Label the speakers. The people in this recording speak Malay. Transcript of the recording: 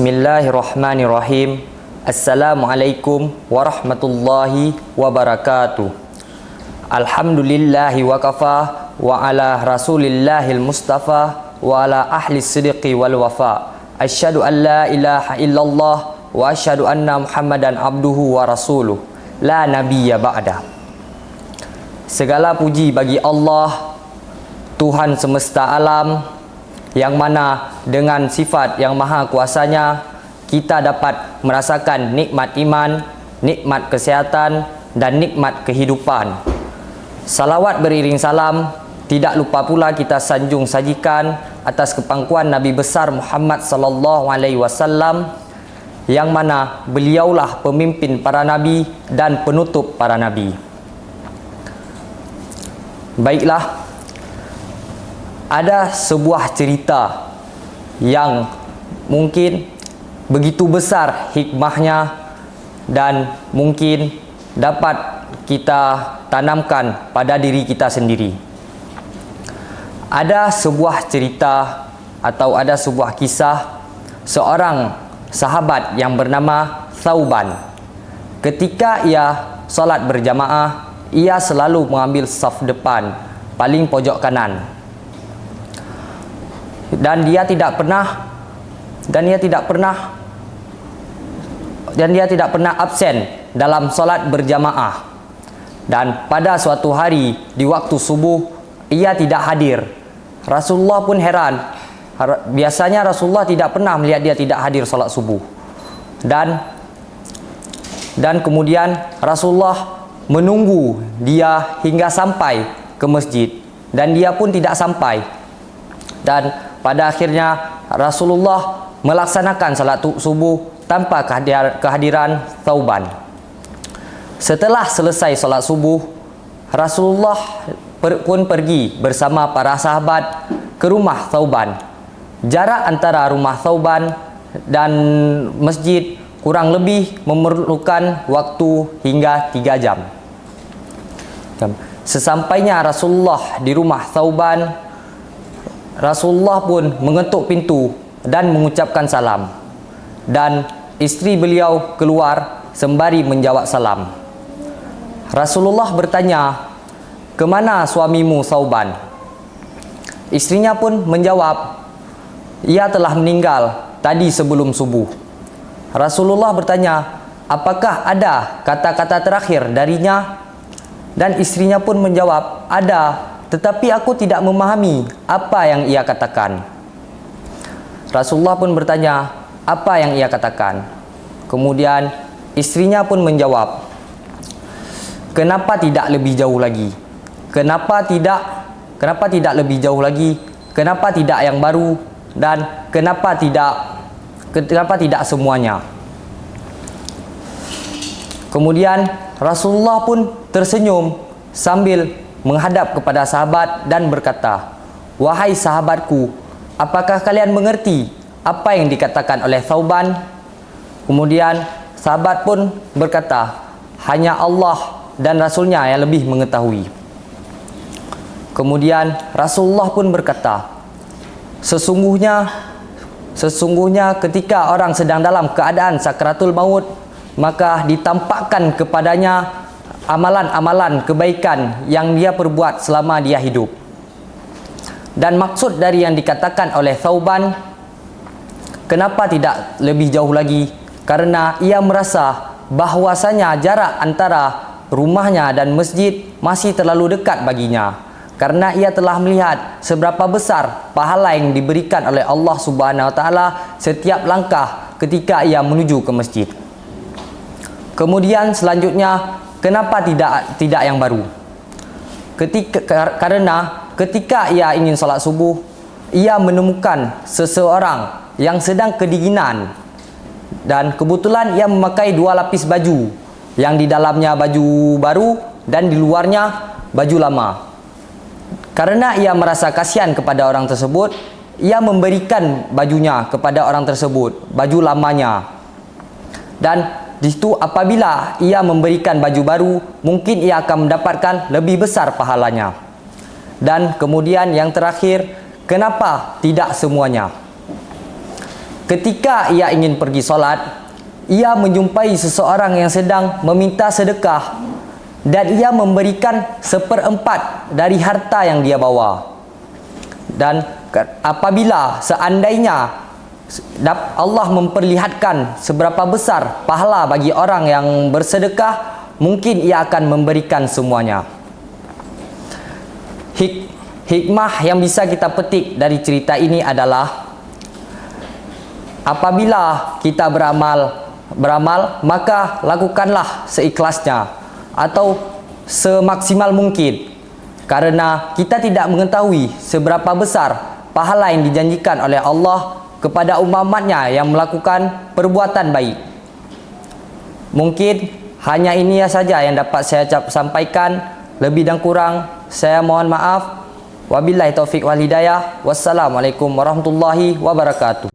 Speaker 1: Bismillahirrahmanirrahim. Assalamualaikum warahmatullahi wabarakatuh. Alhamdulillahi wa kafa wa ala rasulillahil mustafa wa ala ahli sidqi wal wafa. Asyhadu an la ilaha illallah wa asyhadu anna Muhammadan abduhu wa rasuluh. La nabiyya ba'da. Segala puji bagi Allah, Tuhan semesta alam, yang mana dengan sifat yang maha kuasanya kita dapat merasakan nikmat iman, nikmat kesehatan dan nikmat kehidupan. Salawat beriring salam tidak lupa pula kita sanjung sajikan atas kepangkuan Nabi besar Muhammad sallallahu alaihi wasallam, yang mana beliaulah pemimpin para nabi dan penutup para nabi. Baiklah, ada sebuah cerita yang mungkin begitu besar hikmahnya dan mungkin dapat kita tanamkan pada diri kita sendiri. Ada sebuah cerita atau ada sebuah kisah seorang sahabat yang bernama Thauban. Ketika ia solat berjamaah, ia selalu mengambil saf depan, paling pojok kanan. Dan dia tidak pernah absen dalam solat berjamaah. Dan pada suatu hari di waktu subuh ia tidak hadir. Rasulullah pun heran. Biasanya Rasulullah tidak pernah melihat dia tidak hadir solat subuh. Dan kemudian Rasulullah menunggu dia hingga sampai ke masjid, dan dia pun tidak sampai. Dan pada akhirnya Rasulullah melaksanakan salat subuh tanpa kehadiran Thauban. Setelah selesai salat subuh, Rasulullah pun pergi bersama para sahabat ke rumah Thauban. Jarak antara rumah Thauban dan masjid kurang lebih memerlukan waktu hingga 3 jam. Sesampainya Rasulullah di rumah Thauban, Rasulullah pun mengetuk pintu dan mengucapkan salam, dan isteri beliau keluar sembari menjawab salam. Rasulullah bertanya, "Kemana suamimu Thauban?" Istrinya pun menjawab, "Ia telah meninggal tadi sebelum subuh." Rasulullah bertanya, "Apakah ada kata-kata terakhir darinya?" Dan istrinya pun menjawab, "Ada, tetapi aku tidak memahami apa yang ia katakan." Rasulullah pun bertanya, "Apa yang ia katakan?" Kemudian istrinya pun menjawab, "Kenapa tidak lebih jauh lagi? Kenapa tidak lebih jauh lagi? Kenapa tidak yang baru? Dan kenapa tidak semuanya?" Kemudian Rasulullah pun tersenyum sambil menghadap kepada sahabat dan berkata, "Wahai sahabatku, apakah kalian mengerti apa yang dikatakan oleh Thauban?" Kemudian sahabat pun berkata, "Hanya Allah dan Rasulnya yang lebih mengetahui." Kemudian Rasulullah pun berkata, Sesungguhnya ketika orang sedang dalam keadaan sakratul maut, maka ditampakkan kepadanya amalan-amalan kebaikan yang dia perbuat selama dia hidup. Dan maksud dari yang dikatakan oleh Thauban, kenapa tidak lebih jauh lagi? Karena ia merasa bahwasanya jarak antara rumahnya dan masjid masih terlalu dekat baginya, karena ia telah melihat seberapa besar pahala yang diberikan oleh Allah Subhanahu wa taala setiap langkah ketika ia menuju ke masjid. Kemudian selanjutnya, kenapa tidak yang baru? Karena ketika ia ingin salat subuh, ia menemukan seseorang yang sedang kedinginan, dan kebetulan ia memakai 2 lapis baju, yang di dalamnya baju baru dan di luarnya baju lama. Karena ia merasa kasihan kepada orang tersebut, ia memberikan bajunya kepada orang tersebut, baju lamanya. Dan di situ apabila ia memberikan baju baru, mungkin ia akan mendapatkan lebih besar pahalanya. Dan kemudian yang terakhir, kenapa tidak semuanya? ketika ia ingin pergi solat, ia menjumpai seseorang yang sedang meminta sedekah dan ia memberikan 1/4 dari harta yang dia bawa. Dan apabila seandainya Allah memperlihatkan seberapa besar pahala bagi orang yang bersedekah, mungkin ia akan memberikan semuanya. Hikmah yang bisa kita petik dari cerita ini adalah apabila kita beramal, maka lakukanlah seikhlasnya atau semaksimal mungkin, karena kita tidak mengetahui seberapa besar pahala yang dijanjikan oleh Allah kepada umat-umatnya yang melakukan perbuatan baik. Mungkin hanya ini saja yang dapat saya sampaikan. Lebih dan kurang saya mohon maaf. Wabillahi taufik wal hidayah. Wassalamualaikum warahmatullahi wabarakatuh.